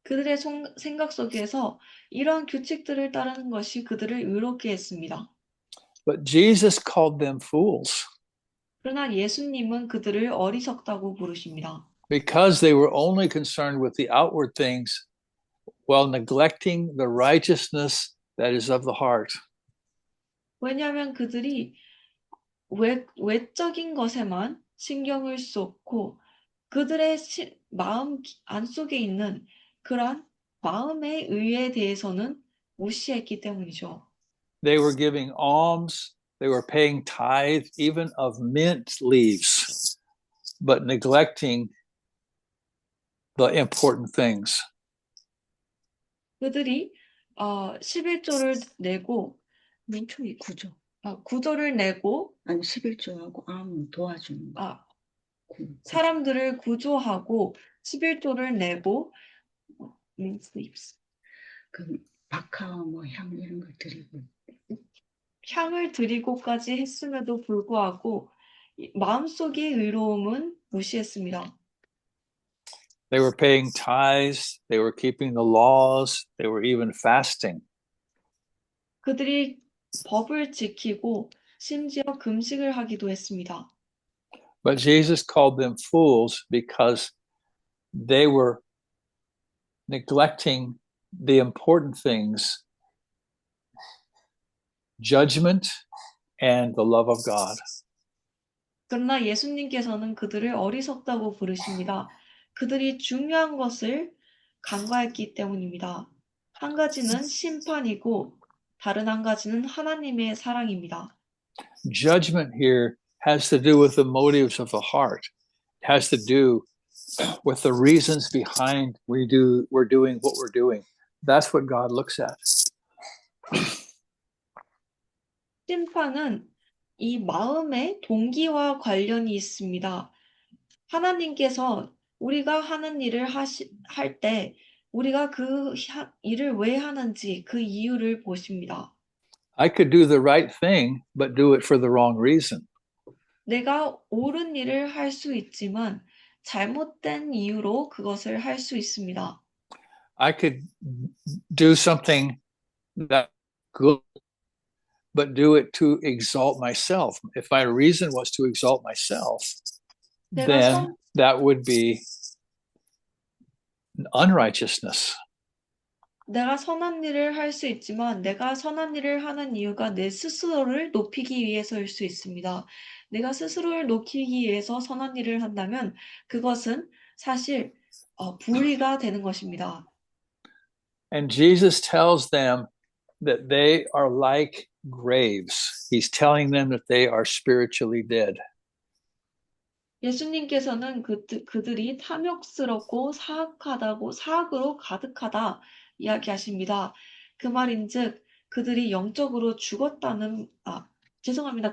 그들의 생각 속에서 이러한 규칙들을 따르는 것이 그들을 의롭게 했습니다. But Jesus called them fools 그러나 예수님은 그들을 어리석다고 부르십니다. because they were only concerned with the outward things while neglecting the righteousness that is of the heart. 왜냐하면 그들이 외적인 것에만 신경을 쏟고 그들의 마음 안속에 있는 그런 마음의 의에 대해서는 무시했기 때문이죠. They were giving alms, they were paying tithe, even of mint leaves, but neglecting the important things. 그들이 11조를 내고 민초이 구조. 9조를 내고 아니 11조하고 아무 도와주는 거. 사람들을 구조하고 11조를 내고 그 박하와 뭐 향 이런 걸 드리고 향을 드리고까지 했음에도 불구하고 마음속의 의로움은 무시했습니다. They were paying tithes. They were keeping the laws. They were even fasting. 그들이 법을 지키고 심지어 금식을 하기도 했습니다. But Jesus called them fools because they were neglecting the important things, judgment and the love of God. 그러나 예수님께서는 그들을 어리석다고 부르십니다. 그들이 중요한 것을 간과했기 때문입니다. 한 가지는 심판이고 다른 한 가지는 하나님의 사랑입니다. Judgment here has to do with the motives of the heart. It has to do with the reasons behind we're doing what we're doing. That's what God looks at. 심판은 이 마음의 동기와 관련이 있습니다. 하나님께서 우리가 하는 일을 할 때 우리가 그 일을 왜 하는지 그 이유를 보십니다. I could do the right thing, but do it for the wrong reason. 내가 옳은 일을 할 수 있지만 잘못된 이유로 그것을 할 수 있습니다. I could do something that's good, but do it to exalt myself. If my reason was to exalt myself, then that would be unrighteousness. 내가 선한 일을 할 수 있지만 내가 선한 일을 하는 이유가 내 스스로를 높이기 위해서일 수 있습니다. 내가 스스로를 높이기 위해서 선한 일을 한다면 그것은 사실 불의가 되는 것입니다. And Jesus tells them that they are like graves. He's telling them that they are spiritually dead. 예수님께서는 그들이 탐욕스럽고 사악으로 가득하다 이야기하십니다. 그 말인즉 그들이 영적으로 죽었다는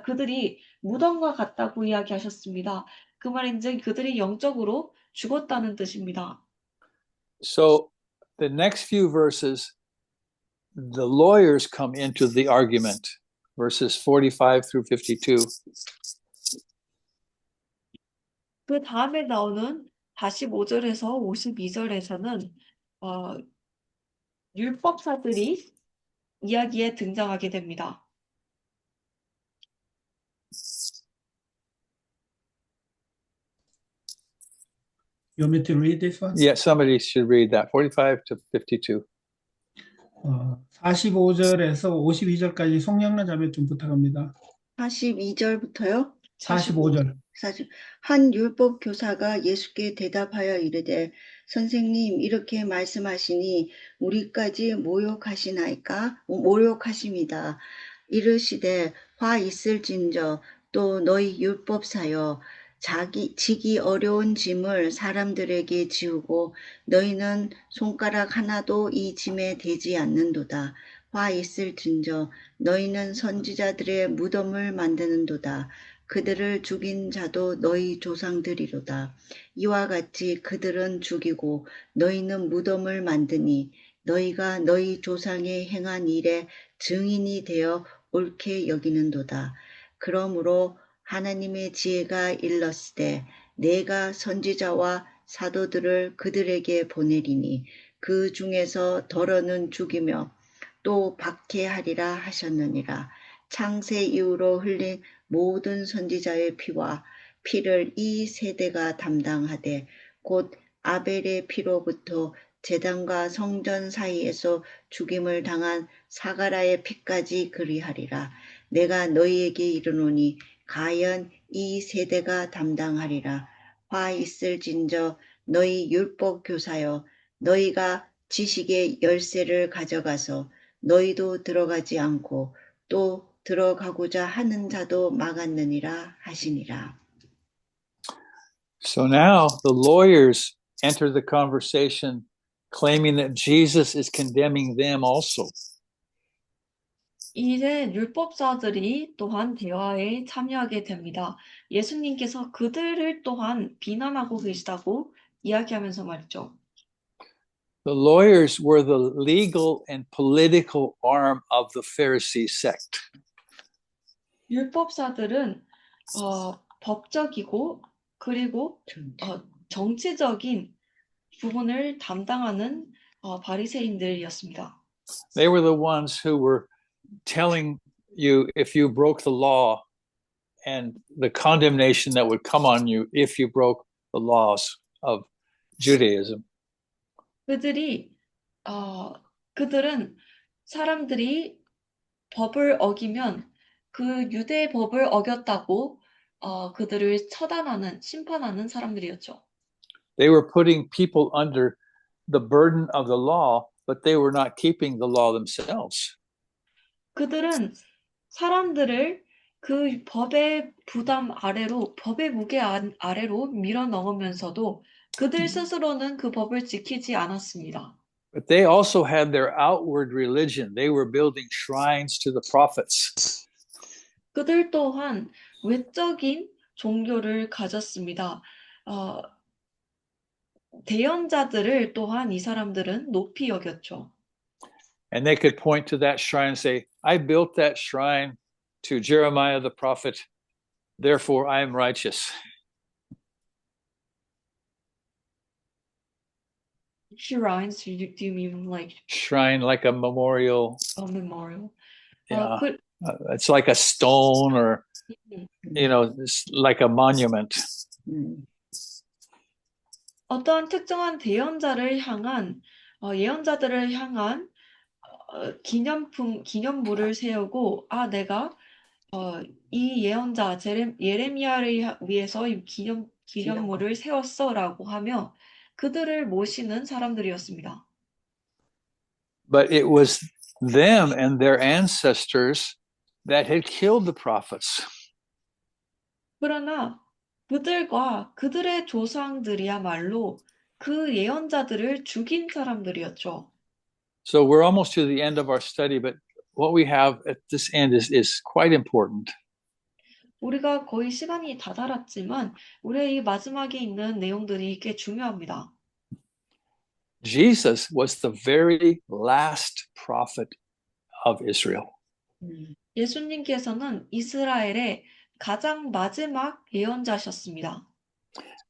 그들이 무덤과 같다고 이야기하셨습니다. 그 말인즉 그들이 영적으로 죽었다는 뜻입니다. So the next few verses, the lawyers come into the argument, verses 45 through 52. 그 다음에 나오는 45절에서 52절에서는 율법사들이 이야기에 등장하게 됩니다. You want me to read this one? Yeah, somebody should read that, 45 to 52. 45절에서 52절까지 송영란 자매 좀 부탁합니다. 42절부터요? 45절. 한 율법 교사가 예수께 대답하여 이르되 선생님 이렇게 말씀하시니 우리까지 모욕하십니다. 이르시되 화 있을진저 또 너희 율법사여 지기 어려운 짐을 사람들에게 지우고 너희는 손가락 하나도 이 짐에 대지 않는도다. 화 있을진저 너희는 선지자들의 무덤을 만드는도다. 그들을 죽인 자도 너희 조상들이로다. 이와 같이 그들은 죽이고 너희는 무덤을 만드니 너희가 너희 조상의 행한 일에 증인이 되어 옳게 여기는도다. 그러므로 하나님의 지혜가 일렀으되 내가 선지자와 사도들을 그들에게 보내리니 그 중에서 더러는 죽이며 또 박해하리라 하셨느니라. 창세 이후로 흘린 모든 선지자의 피를 이 세대가 담당하되 곧 아벨의 피로부터 제단과 성전 사이에서 죽임을 당한 사가라의 피까지 그리하리라. 내가 너희에게 이르노니 가연 이 세대가 담당하리라. 화 있을진저 너희 율법 교사여 너희가 지식의 열쇠를 가져가서 너희도 들어가지 않고 또 들어가고자 하는 자도 막았느니라 하시니라. So now the lawyers enter the conversation claiming that Jesus is condemning them also. 이제 율법사들이 또한 대화에 참여하게 됩니다. 예수님께서 그들을 또한 비난하고 계시다고 이야기하면서 말이죠. The lawyers were the legal and political arm of the Pharisee sect. 율법사들은 법적이고 그리고 정치적인 부분을 담당하는 바리새인들이었습니다. They were the ones who were telling you if you broke the law and the condemnation that would come on you if you broke the laws of Judaism. 그들은 사람들이 법을 어기면 그 유대 법을 어겼다고 그들을 처단하는, 심판하는 사람들이었죠. They were putting people under the burden of the law, but they were not keeping the law themselves. 그들은 사람들을 그 법의 부담 아래로, 법의 무게 아래로 밀어 넣으면서도 그들 스스로는 그 법을 지키지 않았습니다. But they also had their outward religion. They were building shrines to the prophets. 그들 또한 외적인 종교를 가졌습니다. 대언자들을 또한 이 사람들은 높이 여겼죠. And they could point to that shrine and say, I built that shrine to Jeremiah the prophet, therefore I am righteous. Shrines, do you mean like Shrine, like a memorial. a memorial? Yeah. It's like a stone or, it's like a monument. 어떠한 특정한 대언자를 향한 예언자들을 향한 기념물을 세우고 내가 이 예언자 예레미야를 위해서 이 기념물을 세웠어라고 하며 그들을 모시는 사람들이었습니다. But it was them and their ancestors that had killed the prophets. 그러나 그들과 그들의 조상들이야말로 그 예언자들을 죽인 사람들이었죠. So we're almost to the end of our study, but what we have at this end is quite important. 우리가 거의 시간이 다 달았지만 우리의 이 마지막에 있는 내용들이 꽤 중요합니다. Jesus was the very last prophet of Israel. 예수님께서는 이스라엘의 가장 마지막 예언자셨습니다.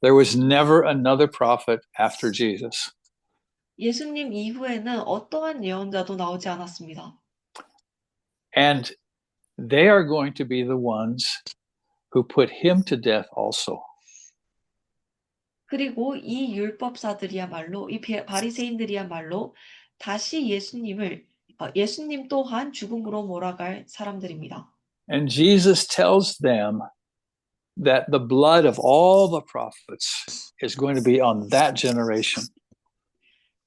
There was never another prophet after Jesus. 예수님 이후에는 어떠한 예언자도 나오지 않았습니다. And they are going to be the ones who put him to death also. 그리고 이 율법사들이야말로 이 바리새인들이야말로 다시 예수님 또한 죽음으로 몰아갈 사람들입니다. And Jesus tells them that the blood of all the prophets is going to be on that generation.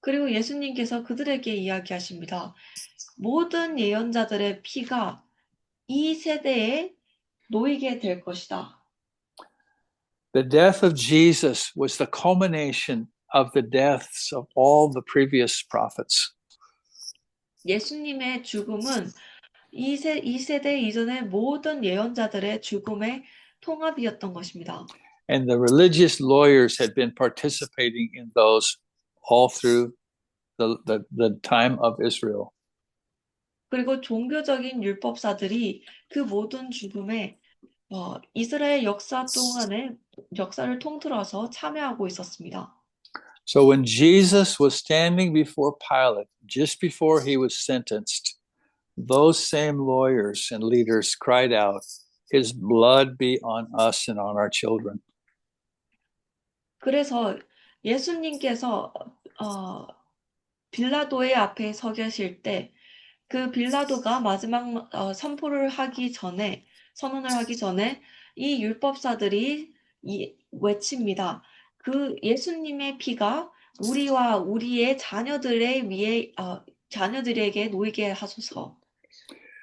그리고 예수님께서 그들에게 이야기하십니다. 모든 예언자들의 피가 이 세대에 놓이게 될 것이다. The death of Jesus was the culmination of the deaths of all the previous prophets. 예수님의 죽음은 이 세대 이전의 모든 예언자들의 죽음의 통합이었던 것입니다. And the religious lawyers had been participating in those all through the time of Israel. 그리고 종교적인 율법사들이 그 모든 죽음에 이스라엘 역사를 통틀어서 참여하고 있었습니다. So when Jesus was standing before Pilate, just before he was sentenced, those same lawyers and leaders cried out, "His blood be on us and on our children." 그래서 예수님께서 빌라도의 앞에 서 계실 때 그 빌라도가 마지막 선언을 하기 전에 이 율법사들이 외칩니다. 그 예수님의 피가 우리와 우리의 자녀들에게 놓이게 하소서.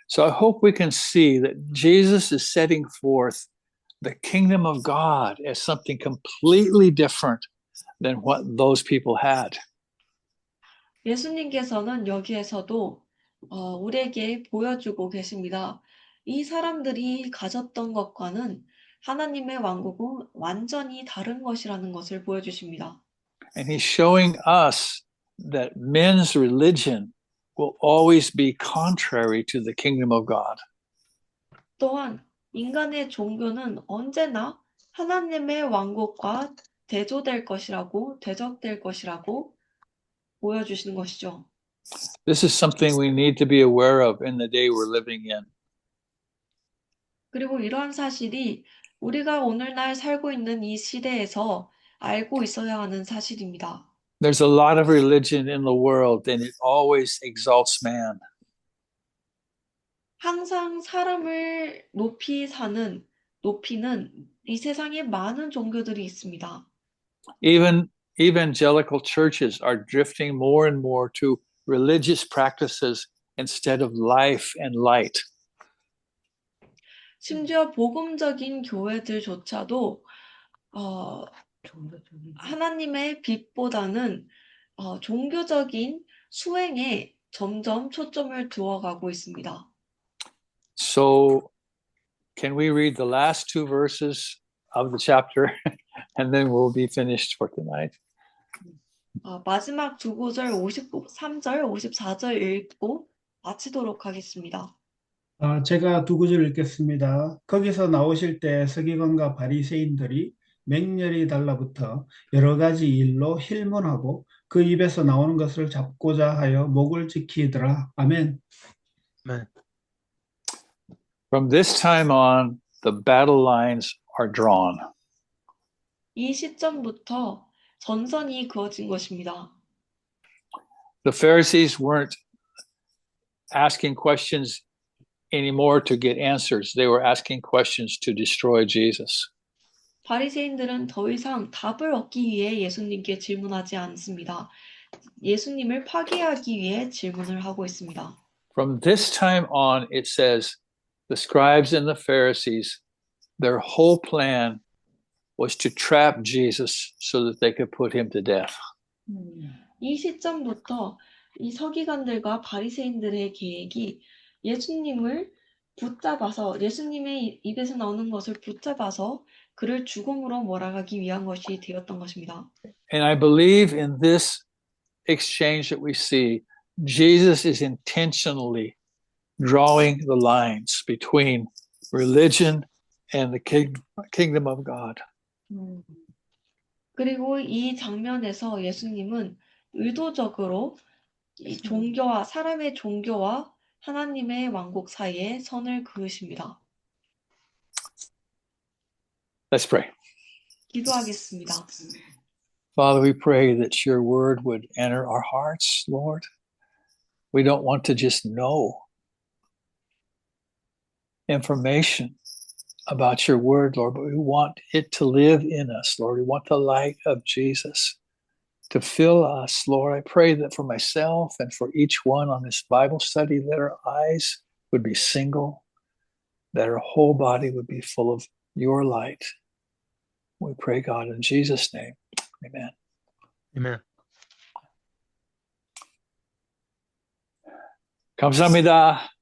So I hope we can see that Jesus is setting forth the kingdom of God as something completely different than what those people had. 예수님께서는 여기에서도 우리에게 보여주고 계십니다. 이 사람들이 가졌던 것과는 하나님의 왕국은 완전히 다른 것이라는 것을 보여주십니다. And he's showing us that men's religion will always be contrary to the kingdom of God. 또한 인간의 종교는 언제나 하나님의 왕국과 대조될 것이라고, 대적될 것이라고 보여주시는 것이죠. This is something we need to be aware of in the day we're living in. 그리고 이러한 사실이 우리가 오늘날 살고 있는 이 시대에서 알고 있어야 하는 사실입니다. There's a lot of religion in the world, and it always exalts man. 항상 사람을 높이는 이 세상에 많은 종교들이 있습니다. Even evangelical churches are drifting more and more to religious practices instead of life and light. 심지어 복음적인 교회들조차도 하나님의 빛보다는 종교적인 수행에 점점 초점을 두어가고 있습니다. So, can we read the last two verses of the chapter, and then we'll be finished for tonight? 마지막 두 구절 53절, 54절 읽고 마치도록 하겠습니다. 제가 두 구절 읽겠습니다. 거기서 나오실 때 서기관과 바리새인들이 맹렬히 달라붙어 여러 가지 일로 힐문하고 그 입에서 나오는 것을 잡고자 하여 목을 지키더라. 아멘. From this time on, the battle lines are drawn. 이 시점부터 전선이 그어진 것입니다. The Pharisees weren't asking questions anymore to get answers. They were asking questions to destroy Jesus. 바리새인들은 더 이상 답을 얻기 위해 예수님께 질문하지 않습니다. 예수님을 파괴하기 위해 질문을 하고 있습니다. From this time on, it says, the scribes and the Pharisees, their whole plan was to trap Jesus so that they could put him to death. 이 시점부터 이 서기관들과 바리새인들의 계획이 예수님을 붙잡아서 예수님의 입에서 나오는 것을 붙잡아서 그를 죽음으로 몰아가기 위한 것이 되었던 것입니다. And I believe in this exchange that we see, Jesus is intentionally drawing the lines between religion and the kingdom of God. 그리고 이 장면에서 예수님은 의도적으로 이 종교와 사람의 종교와 하나님의 왕국 사이에 선을 그으십니다. Let's pray. 기도하겠습니다. Father, we pray that your word would enter our hearts, Lord. We don't want to just know information about your word, Lord, but we want it to live in us, Lord. We want the light of Jesus to fill us, Lord. I pray that for myself and for each one on this Bible study, that our eyes would be single, that our whole body would be full of your light. We pray, God, in Jesus' name. Amen. Amen. 감사합니다.